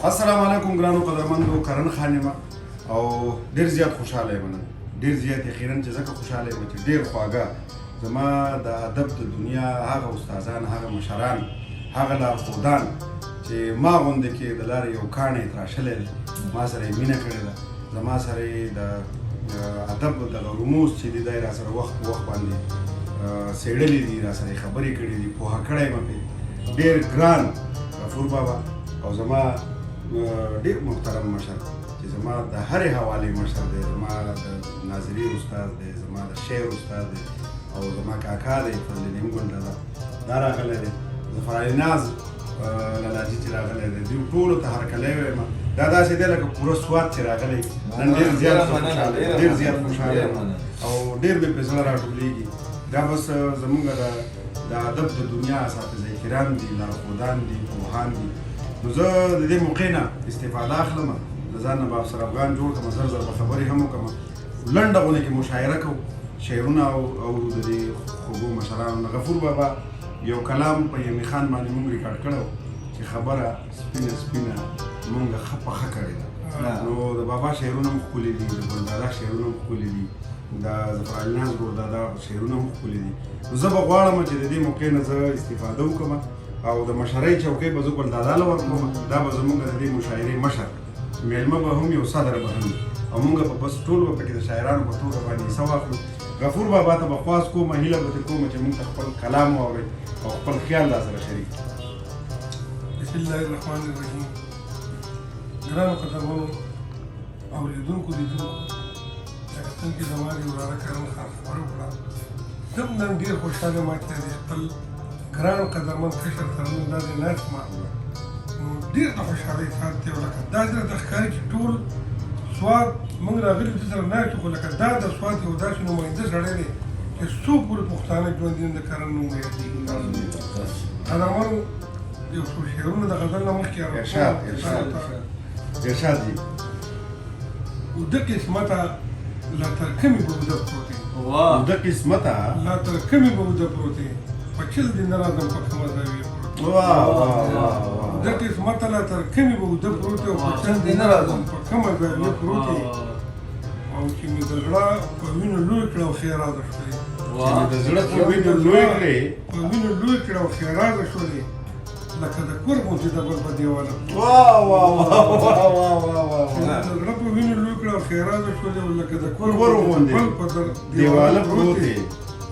السلام علیکم ګرانو قدرمندو کرن خانم او ډیر زیات خوشاله یم ډیر زیات اخیراً چې زکه خوشاله یم چې ډیر خواږه زما د ادب د دنیا هغه استادان هغه مشران هغه لارښودان چې ما غوندې کې د لارې یو کاڼی تراشلی دی ما سره یې مینه کړې ده زما سره یې د ادب دغه رموز چې دي دا یې راسره وخت په وخت باندې څېړلي دي راسره یې خبرې کړې دي پوهه کړی یم پرې ډېر ګران غفور بابا او زما ډېر محترم مشر چې زما د هرې حوالې مشر دی زما د ناظري استاد دی زما د شعر استاد دی او زما کاکا دی فضل نعیم ګل دادا دا راغلی دی ظفر علي ناز لالاجي چې راغلی دی دوی ټولو ته هرکلی وایم دا داسې دی لکه پوره سواد چې راغلی نن ډېر زیات خوشحاله او ډېر مې په زړه راټولېږي دا بس زموږ د ادب د دنیا اساتذه کرام دي لارښودان دي پوهان دي نو زه د دې موقع نه استفاده اخلم د ځان نه به افسر افغان جوړ کړم زر زر به خبرې هم وکړم لنډه غونې کې مشاعره کوو شعرونه اورو د دې خوږو مشرانو نه غفور بابا یو کلام په یمي خان باندې مونږ ریکارډ کړی چې خبره سپینه سپینه مونږ ښه پخه کړې ده نو د بابا شعرونه هم ښکلي دي د ګلدادا شعرونه هم ښکلي دي د ظفر علي ناز ګلدادا شعرونه هم ښکلي دي نو زه به غواړم چې د دې موقع نه زه استفاده وکړم او د مشرۍ چوکۍ به زه ګلدادا له ورکړم دا به زموږ د دې مشاعرې مشر میلمه به هم یو صدر به هم او مونږ به بس ټول به پکې د شاعرانو په توګه باندې حصه واخلو غفور بابا ته به خواست کوم هیله به ترې کوم چې مونږ ته خپل کلام واورئ او خپل خیال را سره شریک بسم الله الرحمن الرحیم ګرانو قدرمنو اورېدونکو لیدونکو لکه څنګه چې زما د وراره کرم خان خبره وکړه زه هم نن ډېر خوشحاله یم چې د خپل ګران قدرمن کشر سره نن داسې ناست یم نو ډېر د خوشحالۍ ساعت دی او لکه داسې راته ښکاري چې ټول سواد موږ راغلي دې سره ناست یو خو لکه دا د سواد یو داسې نماینده سړی دی چې څو پورې پښتانه ژوندي د کرن نوم یادېږي قدرمنو یو څو شعرونه د غزل نه مخکې ارشاد جي وده قسمته لا ترکمې به وده پروت وده قسمته لا ترکمې به وده پروت په چل دې نه راځم په کومه زاویه پروت وده قسمته لا ترکمې به وده پروت او په چل دې نه راځم په کومه زاویه پروت او چې مې د زړه په وینو لوی کړه او ښېراده شولې چې مې د زړه په وینو لوی کړې په وینو لوی کړه او ښېراده شولې لکه د کور غوندې د بل په دیواله چې د زړه په وینو لوی کړه او ښېراده شولې او لکه د کور غوندې بل په دیواله پروت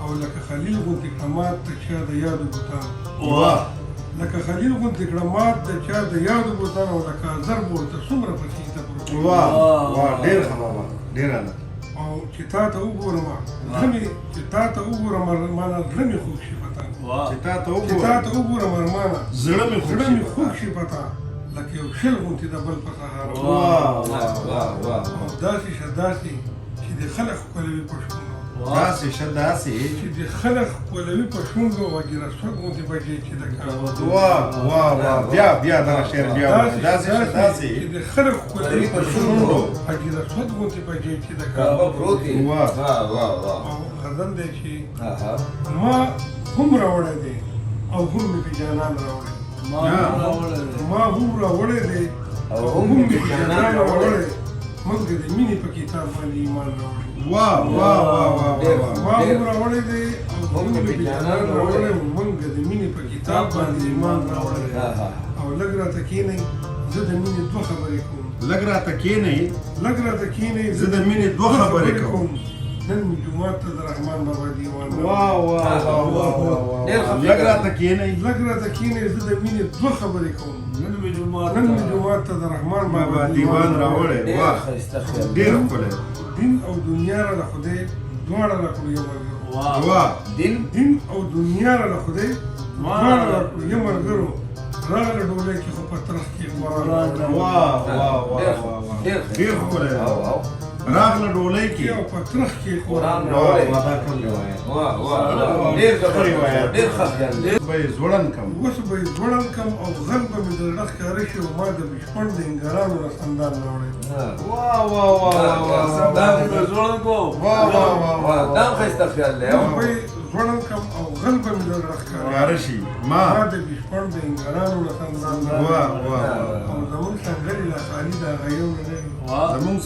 او لکه خلیل غوندې کړه مات د چا د یادو بوتان لکه خلیل غوندې کړه مات د چا د یادو بوتان او لکه ضرب ورته څومره په سجده پروت ډېر ښه بابا ډېره ده او چې تا ته وګورم چې تا ته وګورم مانا زړه مې خوږ شي په تا چې تا ته وګورم ارمانه زړه مې خوږ شي په تا لکه یو شل غوندې د بل په سهار او داسې شه داسې چې د خلق ښکلوي په شونډو داسې شه داسې چې د خلق ښکلوي په شونډو وګیره سوک غوندې بجې چې د بیا دغه شعر بیا داسې شه داسې چې د خلق ښکلوي په شونډو وګیره سوک غوندې بجې چې د کعبه پروت دی او غزل دی چې ما هم راوړی دی او هم مې په جانان راوړی ما هم راوړی دی او هم مې په جانان راوړی موږ د مینې په کتاب باندې ایمان راوړی ما هم راوړی دی او هم مې په جانان راوړی موږ د مینې په کتاب باندې ایمان راوړی او لږ راته کښېنئ زه د مینې دوه خبرې کوم لږ راته کښېنئ زه د مینې دوه خبرې کوم نن مې جومات ته د رحمان بابا دیوان لږ راته کښېنئ زه د مینې دوه خبرې کوم نن مې جومات ته د رحمان بابا دیوان راوړی ډېر ښکلی دین او دنیا را له خدای دواړه راکړو یو ملګرو دین او دنیا را له خدای دواړه راکړو یو ملګرو راغله ډولۍ کې خو په ترخ کې قرآن ډېر ښکلی راغله ډولۍ کې او په ترخ کې قرآن به یې ځوړند کم اوس به یې ځوړند کم او غل به مې د زړه ښکاره شي او ما د بشپړ د انګارانو نه سندان راوړی دام ښایسته خیال دی ځوړند کم او غل به مې د ښکاره ښکاره شي ما د بشپړ د انګرانو له خاندان او زمونږ سنګلې لا خالي د هغه یو نه وي زمونږ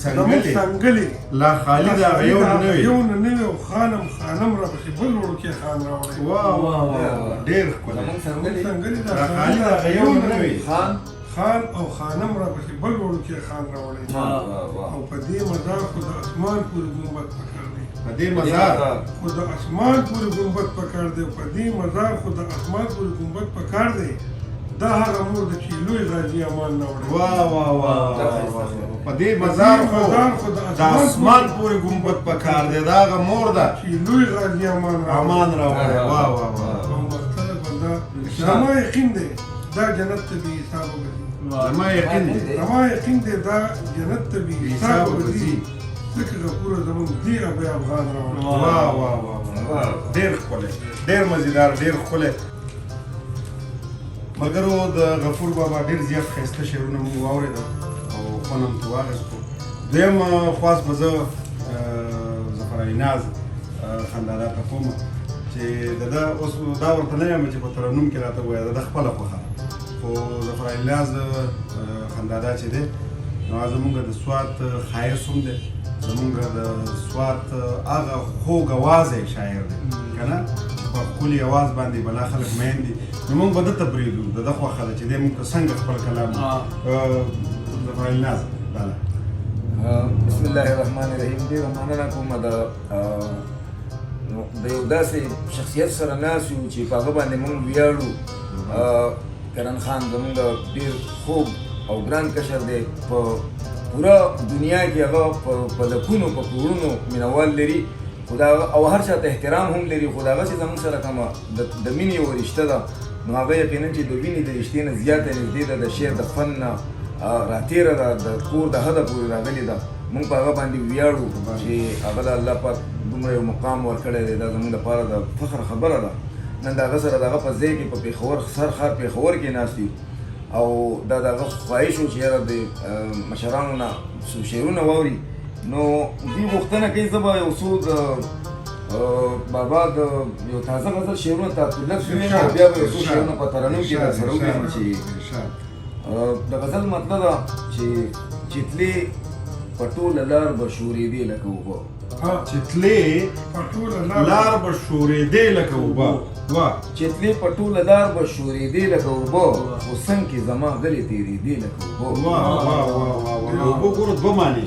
سنګلې لا خالي د هغه یو نه وي او خانم راپسې بل وړوکی خان راوړی ډېر ښکلی سنګلې لا خالي د هغه یو نه وي خان او خانم راپسې بل وړوکی خان راوړی او په دې مدار خو د اسمان پورې ګنبد پکار دی په دې مزار خو د اسمان پورې ګنبد پکار دی په دې مزار خو د اسمان پورې ګنبد پکار دی دا هغه مور ده چې لوی غازي امان راوړی په دې مزار خو د اسمان پورې ګنبد پکار دی دا هغه مور ده چې لوی غازي امان راوړی او مختلف بنده زما یقین دی دا جنت ته بې حسابه ګرځي زما یقین دی دا جنت ته بې حسابه ګرځي ځکه غفوره زمونږ دې ابی افغان راوړی ډېر ښکلی ډېر مزیدار ډېر ښکلی ملګرو د غفور بابا ډېر زیات ښایسته شعرونه مو واورېدل او خوند هم ترې واخیستو دویم خواست به زه ظفر علي ناز خندادار ته کوم چې د ده اوس دا ورته نه یم چې په ترنم کې راته ووایه د ده خپله خوښه ده خو ظفر علي ناز خندادار چې دی نو زمونږ د سوات ښایست هم دی زمونږ د سوات هغه خوږ اوازی شاعر دی که نه چې په ښکلي اواز باندې بلا خلک مین دي نو موږ به ده ته پرېږدو د ده خوښه ده چې دی موږ ته څنګه خپل کلام ظفر علي ناز بسم الله الرحمن الرحیم ډېره مننه کوم د یو داسې شخصیت سره ناست یو چې په هغه باندې موږ ویاړو کرن خان زموږ ډېر خوږ او ګران کشر دی په پوره دنیا کې هغه په لکونو په کروڑونو مینوال لري او هر چا ته احترام هم لري خو د هغسې زموږ سره کومه د مینې یوه رشته ده نو هغه یقینا چې د وینې د رشتې نه زیاته نږدې ده د شعر د فن نه راتېره ده د کور د حده پورې راغلې ده موږ په هغه باندې ویاړو چې هغه د الله پاک دومره یو مقام ورکړی دی دا زموږ لپاره د فخر خبره ده نن د هغه سره د هغه په ځای کې په پېښور سر ښار پېښور کې ناست یو او دا د هغه خواهش و چې یاره د مشرانو نه څو شعرونه واوري نو دوی غوښتنه کوي زه به یو څو د بابا د یو تازه غزل شعرونه تعطیلات ووایم او بیا به یو څو شعرونه په ترنم کې درسره وکړم چې د غزل مطلب ده چې چتلې په ټوله لار به شورېدې لکه اوبه چتلې لار به شورېدې لکه اوبه چتلې په ټوله لار به شورېدې لکه اوبه خو څنګ کې زما غلې تېرېدې لکه اوبه اوبه ګوره دوه معنی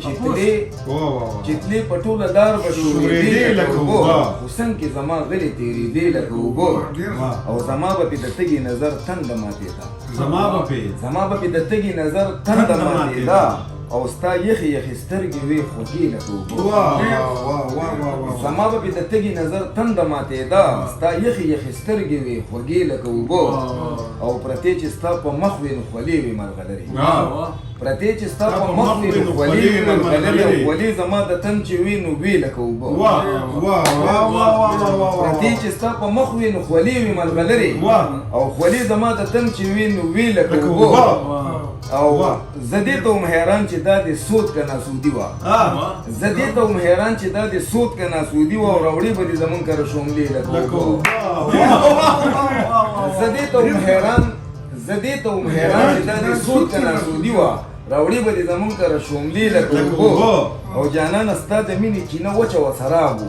چتلې په ټوله لار به شورېدې لکه اوبه خو څنګ کې زما غلې تېرېدې لکه اوبه او زما به پې د تږي نظر تنده ماتېده زما به پې د تږي نظر تنده ماتېده او ستا یخې یخې سترګې وې خوږې لکه اوبه زما به پې د تږي نظر تنده ماتېده ستا یخې یخې سترګې وې خوږې لکه اوبه او پرتې چې ستا په مخ وې نو خولې وې مرغلرې پرتې چې ستا په مخ وې نو خولې وې مرغلرې او خولې زما د تن چې وې نو وې لکه اوبه پرتې چې ستا په مخ وې نو خولې وې مرغلرې او خولې زما د تن چې وې نو وې لکه اوبه او زه دې ته وم حیران چې دا دې سود که ناسودي وه زه دې ته وم حیران چې دا دې سود که ناسودي وه او راوړې به دې زمونږ کره شوملې لکه اوبه زه دې ته وم حیران چې دا دې سود که ناسودي وه راوړې به دې زمونږ کره شوملې لکه اوبه او جانانه ستا د مینې چینه وچه وه سراب و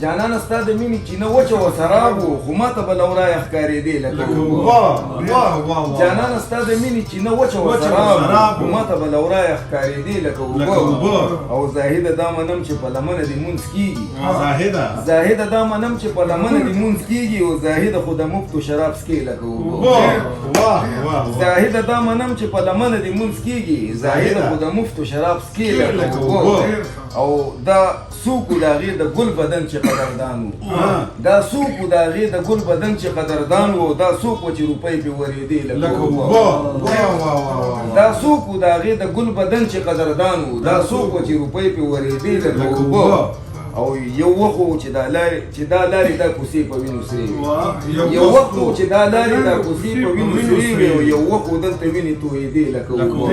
جانانه ستا د مینې چینه وچه وه سراب و خو ما ته به لورایه ښکارېدې لکه اوبه جانانه ستا د مینې چینه وچه وه سراب خو ما ته به لورایه ښکارېدې لکه اوبه او زاهده دا منم چې په لمنه دې مونځ کېږي زاهده دا منم چې په لمنه دې مونځ کېږي او زاهده خو د مفتو شراب څکې لکه اوبه زاهده دا منم چې په لمنه دې مونځ کېږي زاهده خو د مفتو شراب څکې لکه اوبه او دا سوکو د هغې د ګل بدن چې قدردان و دا سوکو د هغې د ګل بدن چې قدردان و دا څوک و چې روپۍ پې ورېدې لکه اوبه دا سوکو د هغې د ګل بدن چې قدردان و دا څوک و چې روپۍ پې ورېدې لکه اوبه او یو وخت و چې دا لارې دا کوڅې په وینو سرې وي یو وخت و چې دا لارې دا کوڅې په وینو سرې وي او یو وخت و دلته وینې تویېدې لکه اوبه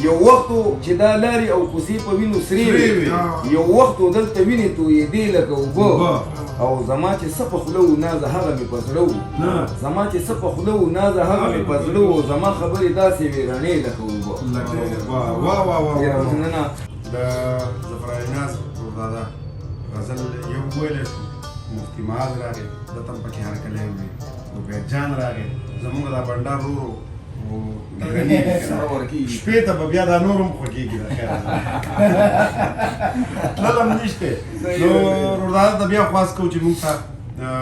یو وخت و چې دا لارې او کوڅې په وینو سرې وي یو وخت و دلته وینې تویېدې لکه اوبه او زما چې څه په خوله و نازه هغه مې په زړه و زما چې څه په خوله و نازه هغه مې په زړه و زما خبرې داسې وې رڼې لکه اوبه د ظفر علي ناز ورور غزل یو ویلی شو مفتي معاذ راغی ده ته هم پکې هرکلی وي عبید جان راغی زمونږ دا بنډار ورور و شپې ته به بیا دا نور هم خوږېږي د خیر تلل هم نشته نو ورور ته بیا خواست کوو چې مونږ ته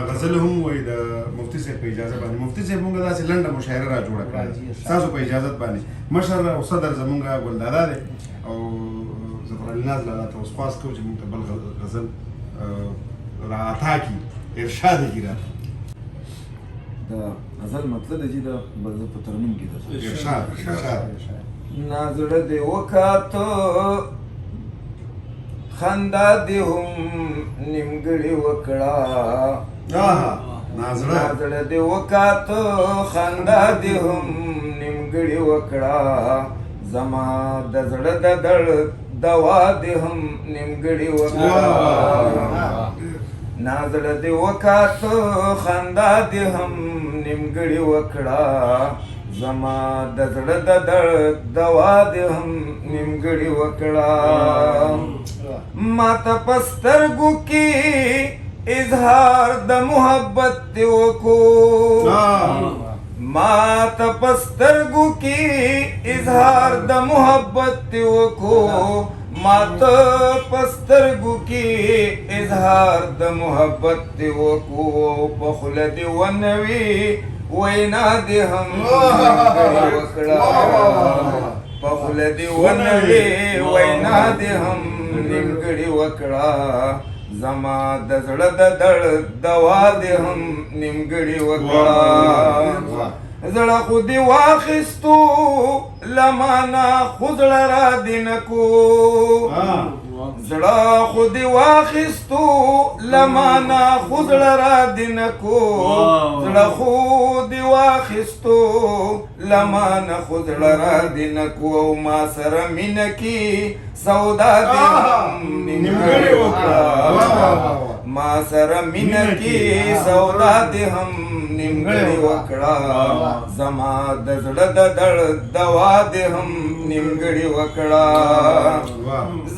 غزل هم وایي د مفتي صاحب په اجازه باندې مفتي صاحب مونږ داسې لنډه مشاعره را جوړه کړې ستاسو په اجازت باندې مشر او صدر زمونږ ګلدادا دی او ظفر علي ناز لاله ته اوس خواست کوو چې مونږ ته بل غزل را عطا کړي ارشاد یې کړي راته د غزل مطلب دی چې د زه په ترنم کې ده ارشاد نازړه دې وکاته خندا دې هم نیمګړې وکړه نازړه دې وکاته خندا دې هم نیمګړې وکړه زما د زړه د درد دوا دې هم نیمګړې وکړه نازړه دې وکاته خندا دې هم نیمګړې وکړه زما د زړه د درد دوا دې هم نیمګړې وکړه ما ته په سترګو کې اظهار د محبت دې وکړو ما ته په سترګو کې اظهار د محبت دې وکړو ما ته په سترګو کې اظهار د محبت دې وکړو په خوله دې ونوي وینا دې هم نیمګړې وکړه په خوله دې ونوي وینا دې هم نیمګړې وکړه زما د زړه د درد دوا دې هم نیمګړې وکړه زړه خو دې واخیستو لمانه خو زړه را دې نه کو زړه خو دې واخیستو لمانه خو زړه را دې نه کو زړه خو دې واخیستو لمانه خو زړه را دې نه کو او ما سره مینه کې سودا دې هم نیمګړې وکړه ما سره مینه کې سودا دې هم نیمګړې وکړه زما د زړه د درد دوا دې هم نیمګړې وکړه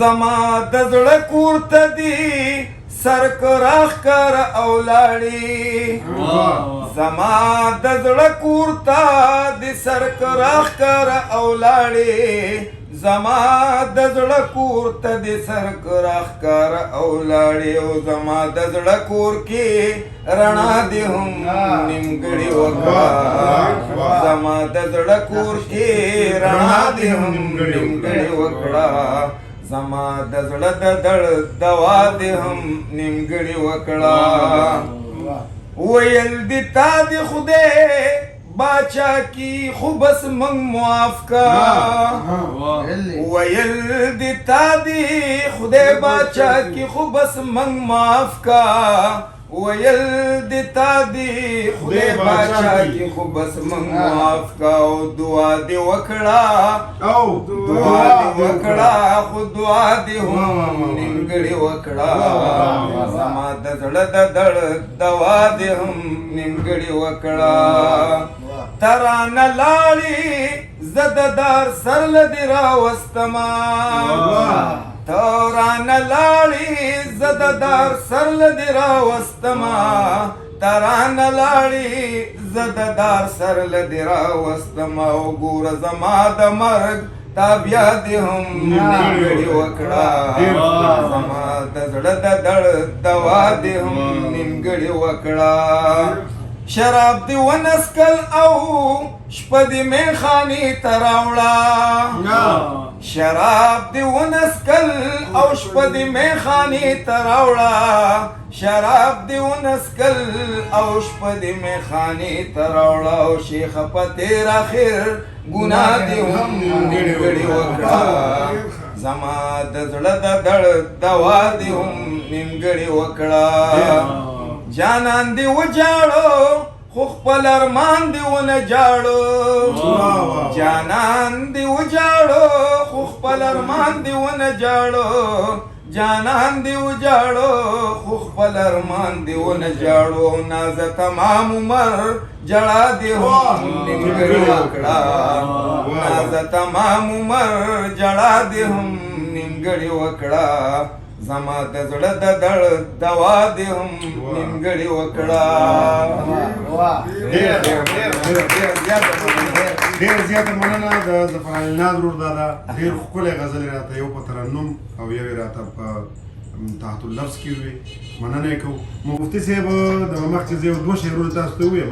زما د زړه کور ته دې سر کراخ کر اولاړي زما د زړه کور ته دې سر کراخ کر اولاړي زما د زړه کور ته دې سر کراخ کر اولاړي او زما د زړه کور کې رڼا دې هم نیمګړې وکړه زما د زړه کور کې رڼا دې هم نیمګړې وکړه زما د زړه د درد دوا دې هم نیمګړې وکړه ویل دې تا دې خدای باچا کی خو بس منگ معاف کا ویل دې تا دې خدای باچا کی خو بس منگ معاف کا ویل دې تا دې خدای باچا کی خو بس منگ معاف کا او دعا دې وکړه دعا دې وکړه خو دعا دې هم نیمګړې وکړه زما د زړه د درد دوا دې هم نیمګړې وکړه ترانه لاړې زددار سر لدې راوستما ترانه لاړې زددار سر لدې راوستما ترانه لاړې زددار سر لدې راوستما او ګوره زما د مرګ تا بیا دې هم نیمګړې وکړه زما د زړه د درد دوا دې هم نیمګړې وکړه شراب دی ونسکل او شپه دی میخانی تراوړه شراب دی ونسکل او شپه دی میخانی تراوړه شراب دی ونسکل او شپه دی میخانی تراوړه او شیخ په تیر اخر ګناه دی هم نیمګړې وکړه زما د زړه د دړ دوا دې هم نیمګړې وکړه جانان دې وجاړو خو خپل ارمان دې ونه جاړو جانان دې وجاړو خو خپل ارمان دې ونه جاړو جانان دې وجاړو خو خپل ارمان دې ونه جاړو ناز تمام عمر جړا دې هم نیمګړې وکړه ناز تمام عمر جړا دې هم نیمګړې وکړه زما د زړه د دړ دوا دې هم نیمګړې وکړه ډېر زیاته مننه د ظفر علي ناز ورور دادا ډېر ښکلی غزلې راته یو په ترنم او یو یې راته په تحت اللفظ کې وې مننه یې کوو مفتي صاحب د مخکې زه یو دوه شعرونه تاسو ته ووایم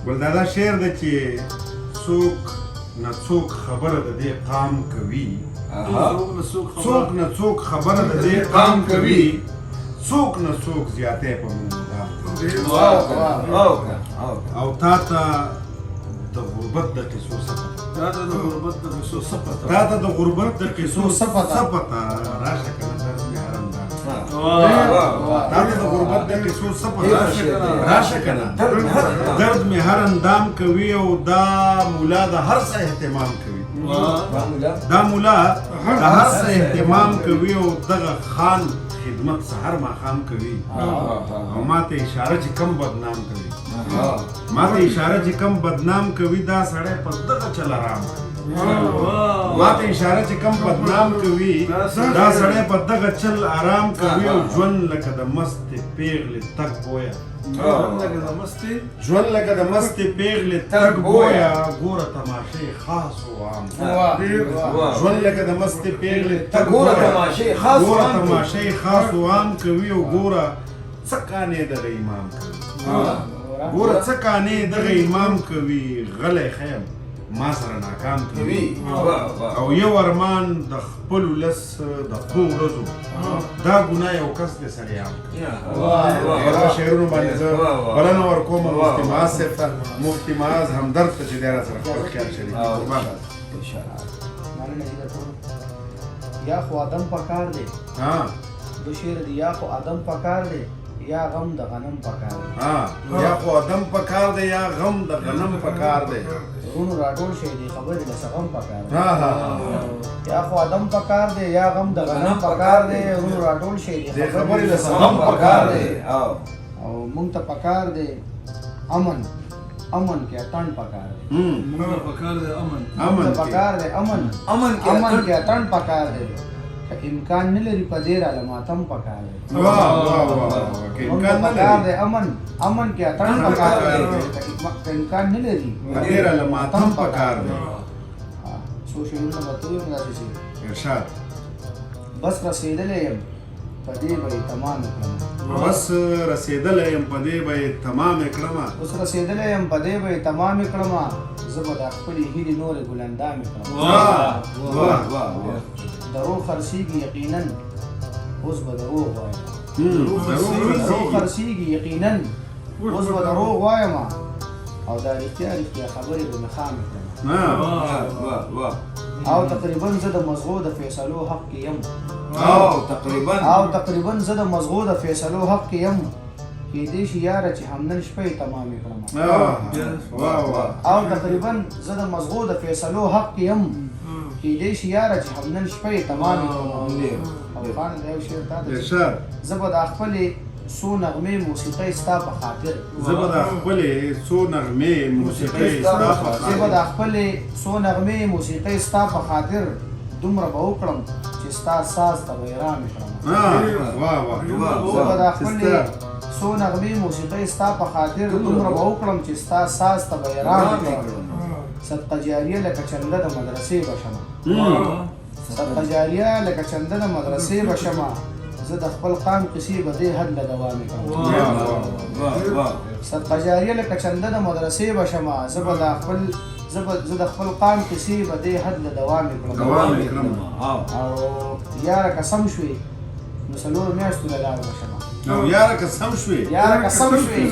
ګلدادا شعر دی چې څوک نه څوک خبره د دې قام کوي څوک نه څوک خبره د دې قام کوي څوک نه څوک زیاتی په مونږ او تا ته د غربت د قصو سپته تا ته د غربت د قصو سپته راشه کنه درد مې حرم دا تا ته د غربت د قصو سپته راشه کنه درد مې هر اندام کوي او دا مولا د هر څه اهتمام کوي دا مولا د هر څه اهتمام کوي او دغه خان خدمت سحر ماښام کوي او ما ته اشاره چې کم بدنام کوي ما ته اشاره چې کم بدنام کوي دا سړی په دغه چل آرام کوي ما ته اشاره چې کم بدنام کوي دا سړی په دغه چل آرام کوي او ژوند لکه د مستې پیغلې تګ بویه ژوند لکه د مستې پیغلې تګ بویه ګوره تماشې خاص و عام ژوند لکه د مستې پیغلې تګ بویه ګوره تماشې خاص و عام کوي او ګوره څه کانې دغه امام کوي ګوره څه کانې دغه امام کوي غلی خیم ما سره ناکام کوي او یو ارمان د خپل ولس د ښو ورځو دا ګناه یو کس د سړیام کوي شعرونو باندې زه بلنه ورکوم مفتي معاذ صاحب ته مفتي معاذ همدرد ته چې دی راسره خپل خیال شریک یا خو آدم پکار دی دو شعر دی یا خو آدم پکار دی یا غم د غنم پکار دی یا خو آدم پکار دی یا غم د غنم پکار دی رونو راټول شي دی خبرې د سغم پکار دی یا خو آدم پکار دی یا غم د غنم پکار دی رونو راټول شي دی خبرې د سغم پکار دی او مونږ ته پکار دی امن کې اتن پکار دی مونږ پکار دی امن پکار دی امن کې اتن پکار دی امکان نه لري په دې را ماتم پکار دی امکان پکار دی امن کې اتن پکار دی امکان نه لري په دې را ماتم پکار دی سوشل نو بتوي موږ شي ارشاد بس رسیدلې يم په دې به تمام کړم بس رسیدلې يم په دې به تمام کړم اوس رسیدلې يم په دې به تمام کړم زبر خپل هیلې نور ګلندام کړم واه درو خرسیږي یقینا اوس به درو وایم درو خرسیږي یقینا اوس به درو وایم او دا رښتیا خبرې به مخام کړم او تقریبا زه د مزغو د فیصلو حق کې یم تقریبا زه د مزغو د فیصلو حق کې یم کېدای شي یاره چې همنن شپې تمامې کړم او تقریبا زه د مزغو د فیصلو حق کې یم کېدای شي یاره چې همنن شپې تمامې کړم او خان دا یو شعر تا ته زه به د خپلې څو نغمې موسیقۍ ستا په خاطر زه به د خپلې څو نغمې موسیقۍ ستا په خاطر دومره به وکړم چې ستا ساز ته به یې رامې کړم زه به د خپلې څو نغمې موسیقۍ ستا په خاطر دومره به وکړم چې ستا ساز ته به یې رامې کړم صدقه جاریه لکه چنده د مدرسې به شمه صدقه جاریه لکه چنده د مدرسې به شمه زه د خپل قام کیسې به دې حد له دوامې کړم صدقه جاریه لکه چنده د مدرسې به شمه زه د خپل قام کیسې به دې حد له دوامې کړم او یاره قسم شوې نو څلور میاشتو له لار به شمه یاره قسم شوې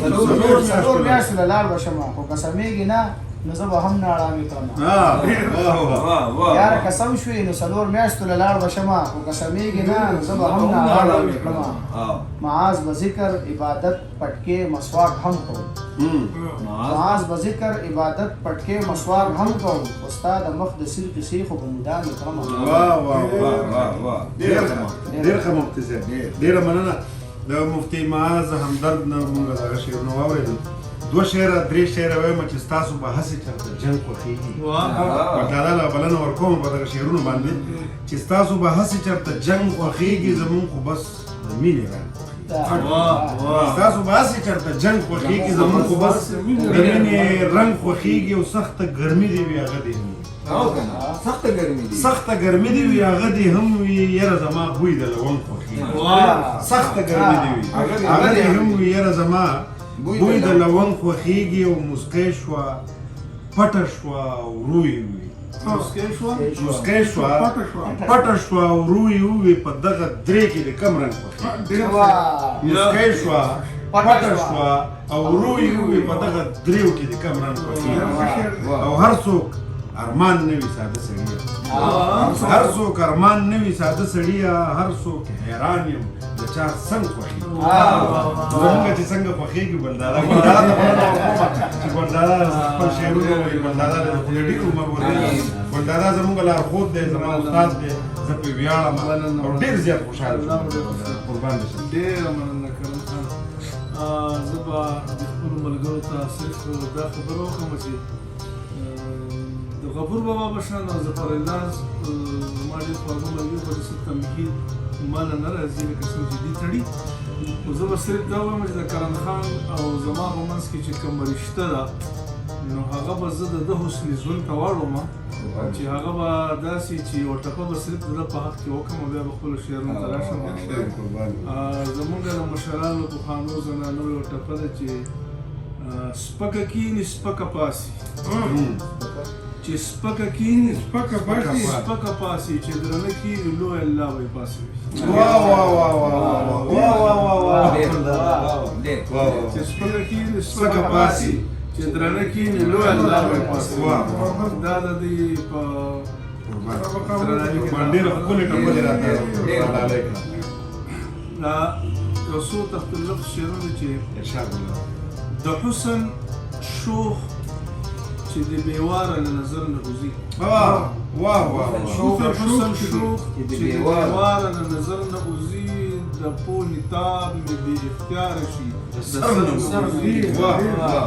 څلور میاشتو له لار به شمه خو قسمېږي نه نو زه به هم نه آرامې کړم واه واه یاره قسم شوې نو 4 میاشتو له لاړ به شمه خو قسمېږي نه نو زه به هم نه آرامې کړم معاذ به ذکر عبادت پټکې مسواک هم کوم معاذ به ذکر عبادت پټکې مسواک هم کوم استاد مخ د سیر کیسې خو به مدام کړم واه واه واه واه ډېر ښه مفتي صاحب ډېره مننه د مفتي معاذ همدرد نه موږ دغه شعرونه واورېدل 2 شعره 3 شعره وایم چې ستاسو به هسې چېرته جنګ خوښېږي ورته له بلنه ورکوم په دغه شعرونو باندې چې ستاسو به هسې چېرته جنګ خوښېږي زمونږ خو بس د مینې رنګ ستاسو به هسې چېرته جنګ خوښېږي زمونږ خو بس د مینې رنګ خوښېږي او سخته ګرمي دې وي هغه دې سخته ګرمي دې وي هغه دې هم وي یاره زما بوی د لونګ خوښېږي سخته ګرمي دې وي هغه دې هم وي یاره زما بوی د لونګ خوښېږي او مسکی شوه پټه شوه او روی وي مسکی شوه پټه شوه او روی وي په دغه درې کې د کم رنګ خوښېږي مسکی شوه پټه شوه او روی وي په دغه دریو کې د کم رنګ خوښېږي او هر څوک ارمان نه وي ساده سړیه هر څوک ارمان نه وي ساده سړیه هر څوک حیران یم د چا څنګه خوښېږي زمونږ چې څنګه خوښېږي ګلدادا ته بلنه وکړم چې ګلدادا خپل شعرونه وایي ګلدادا د خو ډېر عمر ورکوي ګلدادا زمونږ لارښود دی زما استاد دی زه پرې ویاړم او ډېر زیات خوشحاله شوم قربان دې شم ډېره مننه کرم خان زه به د خپلو ملګرو ته صرف دا خبره وکړم چې غفور بابا بشان او ظفر الله زما ډېر خواږه ملګري په داسې تمهید ما نه نه راځي لکه څنګه چې دي تړي خو زه به صرف دا وایم چې د کرم خان او زما په منځ کې چې کومه رشته ده نو هغه به زه د ده حسن ژوند ته واړوم چې هغه به داسې چې یوه ټپه به صرف د ده په حق کې وکړم او بیا به خپلو شعرونو ته راشم زمونږ د مشرانو پخوانو زنانو یوه ټپه ده چې سپکه کینې سپکه پاسي چې سپکه کینې سپکه پاسي چې درنه کینې لوی الله به یې پاسوي واه واه واه واه واه واه چې سپکه کینې سپکه پاسي چې درنه کینې لوی الله به یې پاسوي دا د دې په ډېره ښکلې ټپلې راته ډالۍ کړه دا یو څو تحت اللفظ شعرونه چې ارشاد الله د حسن شوخ چې د بیواره له نظر نه وځي واه واه واه شوخ حسن شوخ چې د بیواره له نظر نه وځي د پو نتاب مې بې اختیاره شي د سر نه وځي واه واه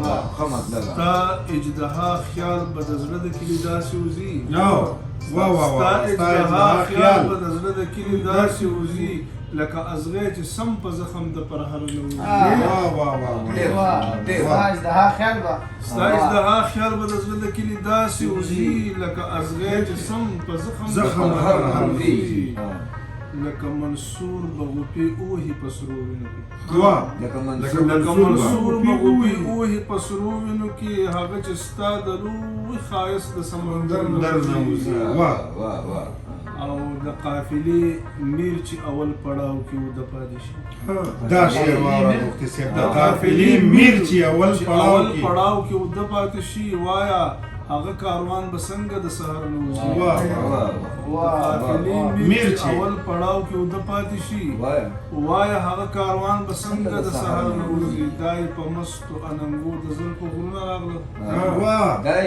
واه ښه مطلب ستا اجدها خیال به د زړه د کلي داسې وځي واه واه واه ستا اجدها خیال به د زړه د کلي داسې وځي لکه ازغی چې سم په زخم د پرهر نه وځي واه واه واه ستا اجدها خیال به ستا اجدها خیال به د زړه د کلي داسې وځي لکه ازغی چې سم په زخم د پرهر نه وځي لکه منصور به غوپې اوهي په سرو وینو کې لکه منصور به غوپې اوهي په سرو وینو کې هغه چې ستا د لوی ښایست د سمندر نه وځي واه واه واه او د قافلې میر چې اول پړاو کې و د پاتې شي دا شعر واوره مفتي صاحب د قافلې میر چې اول پړاو کې و د پاتې شي وایا هغه کاروان به څنګه د سهار نه وځي قافلې میر چې اول پړاو کې و د پاتې شي وایا هغه کاروان به څنګه د سهار نه وځي دای په مستو اننګو د زلفو غرونه راغله دای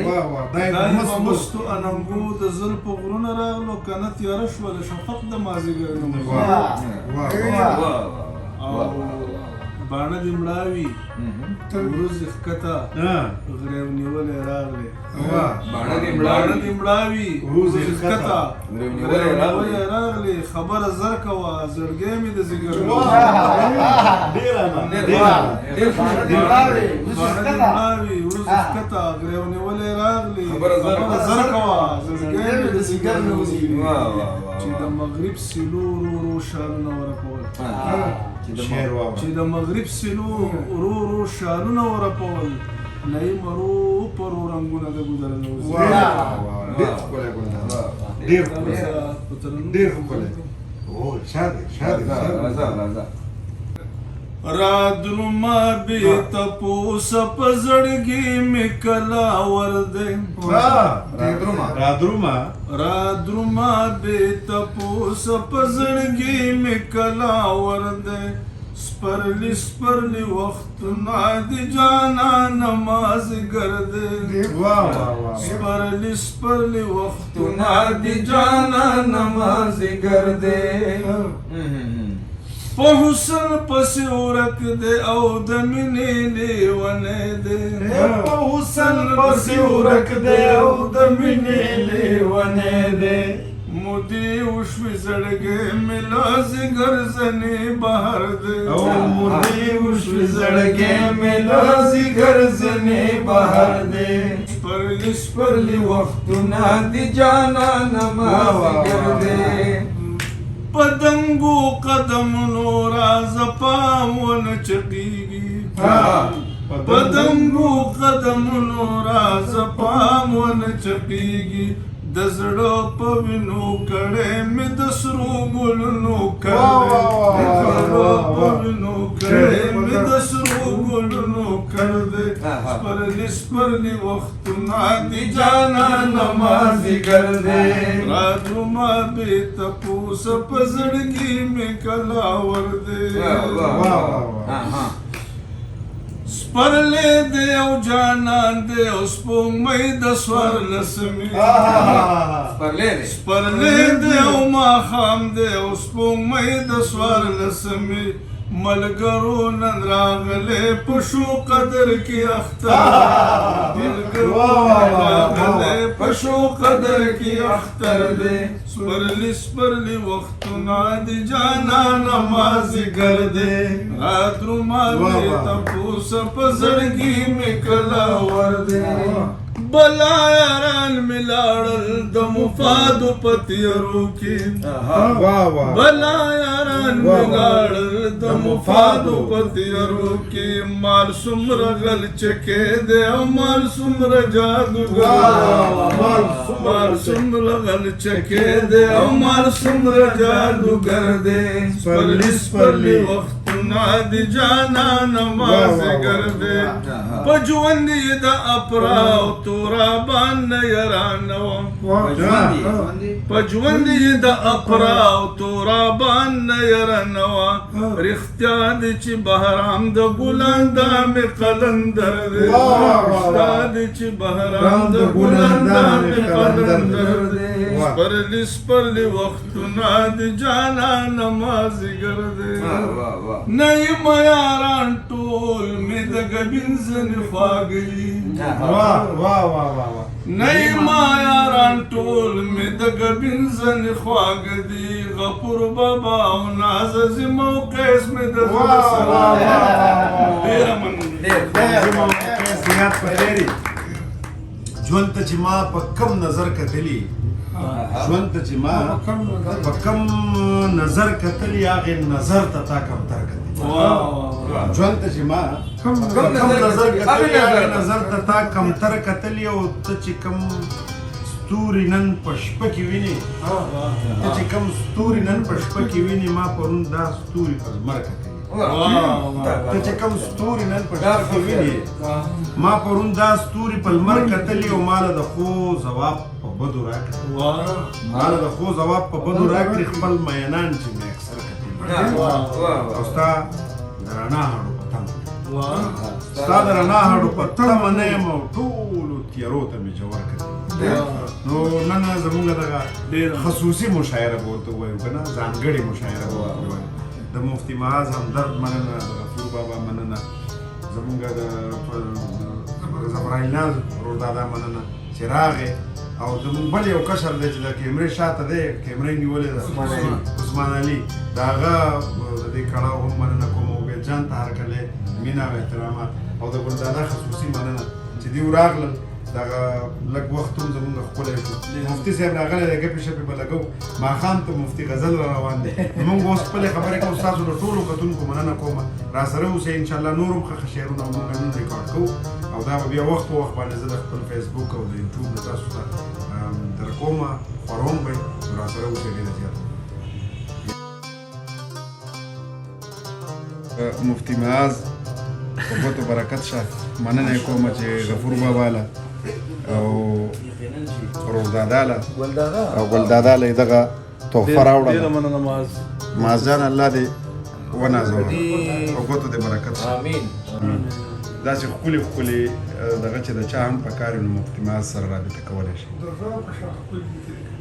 په مستو اننګو د زلفو غرونه راغلو کنه تیاره شوه د شفق د مازدیګر نه او باڼه دې مړاوي ورځ ښکته غریو نیولې راغلې باڼه دې مړاوي ورځ ښکته غریو نیولې راغلې خبره زر کوه زړګی مې د ځیګر باڼه دې مړاوي ورځ ښکته غریو نیولې راغلې خبره زر کوه زړګی مې د ځیګر نه وځي چې د مغرب سیلو ورو شالونه ورپول چې د مغرب سیلو ورو شالونه ورپول لای مرو پرو رنگونه د ګودر نه وځي ډېر ښکلی او شاده رادرما بی تپوس پزړګي می کلا ور دې رادرما بی تپوس پزړګي می کلا ور دې سپرلی وخت نادي جانا نماز ګرځې سپرلی وخت نادي جانا نماز ګرځې په حسن پسې ورک دې او د مینې لیونې دې په حسن پسې ورک دې او د مینې لیونې دې مودي وشوي زړګې ملا زګر زنې بهر دې مودي وشوي زړګې ملا زګر زنې بهر دې سپرلی وختونه دې جانا نماز ګرځې پدنګو قدمونو راز پاون چقیږي پدنګو قدمونو راز پاون چقیږي د زړه په وینو کړې مې د سرو ګلونو کړې د سرو ګلونو کړې سپرلی وختونه دي جانا نماز ګرځې رادرما بې تپوس په زړګي مې کلا ور دې سپرلی دې او جانان دې او سپوږمۍ د سوارلس مې سپرلی دې او ماښام دې او سپوږمۍ د سوارلس مې ملګرو نن راغلې په شو قدر کې اختر ملګرو راغلې په شو قدر کې اختر دې سپرلی وختونه دې جانا نماز ګرځې رادرما بې تپوس په زړګي مې کلا ور دې بلا یاران ملاړل د مفادو په تیرو کې بلا یاران ملاړل د مفادو په تیرو کې مال څومره غل چکې دی او مال څومره جادوګر مال څومره غل چکې دی او مال څومره جادوګر دی سپرلی وختونه دي جانا نماز ګرځې په ژوند یې د اپراو تورا باندې یارانو په ژوند یې د اپراو تورا باندې یارانو رښتیا دي چې بهرام د ګلان د مې قلندر دی رښتیا دي چې بهرام د ګلان د مې قلندر دی سپرلی وختونه دي جانا نماز ګرځې نیم یاران ټول مې د ګبین زنې خواږي نیم یاران ټول مې د ګبین زنې خواږه دي غفور بابا او نازز موقعس مې د زړه سره ډېره مننه ژوند ته چې ما په کم نظر کتلی ژوند ته چې ما په کم نظر کتلی هغې نظر ته تا کمتر کتلی ژوند ته چې ما کم نظر کتلی هغې نظر ته تا کمتر کتلی او ته چې کم ستوري نن په شپه کې وینې ته چې کم ستوري نن په شپه کې وینې ما پرون دا ستوري په لمر کتلی ته چې کوم ستوري نن په شپه کې وینې ما پرون دا ستوري په لمر کتلي او ماله د خو ځواب په بدو راکړي خپل مینان چې مې اکثر کتلي او ستا د رڼا هډو په تمه نه یم او ټولو تیارو ته مې جوار کتلي نو نن زمونږ دغه خصوصي مشاعره به ورته ووایو که نه ځانګړې مشاعره به ورته ووایو د مفتی معاذ همدرد مننه د غفور بابا مننه زمونږ د زبرایلناز ورور دادا مننه چې راغې او زمونږ بل یو کشر دی چې د کیمرې شاته دی کیمرې نیولې ده عثمان علي د هغه د دې کړاو هم مننه کوم عبید جان ته هرکلی مینه او احترامات او د ګل دادا خصوصي مننه چې دوی راغلل دغه لږ وخت هم زمونږ ښکلی شو مفتي صاحب راغلی دی ګپې شپې به لګو ماښام ته مفتي غزل را روان دی مونږ اوس خپلې خبرې کوو ستاسو د ټولو کتونکو مننه کوم را سره اوسئ انشاءالله نور هم ښه شعرونه مونږ نن ریکارډ کوو او دا به بیا وخت په وخت باندې زه د خپل فیسبوک او د یوټیوب د تاسو ته درکوم خپروم به نو را سره اوسئ ډېره زیاته مفتی معاذ په ګوتو برکت شه مننه یې کوم چې غفور بابا له او روزدادا له او ګلدادا له دغه تحفه راوړله معاذ جان الله دې ونازوه په ګوتو دې برکت شه آمین داسې ښکلي ښکلي دغه چې د چا هم په کار وي نو مفتی معاذ سره رابطه کولی شي د ځان په شان خپل دي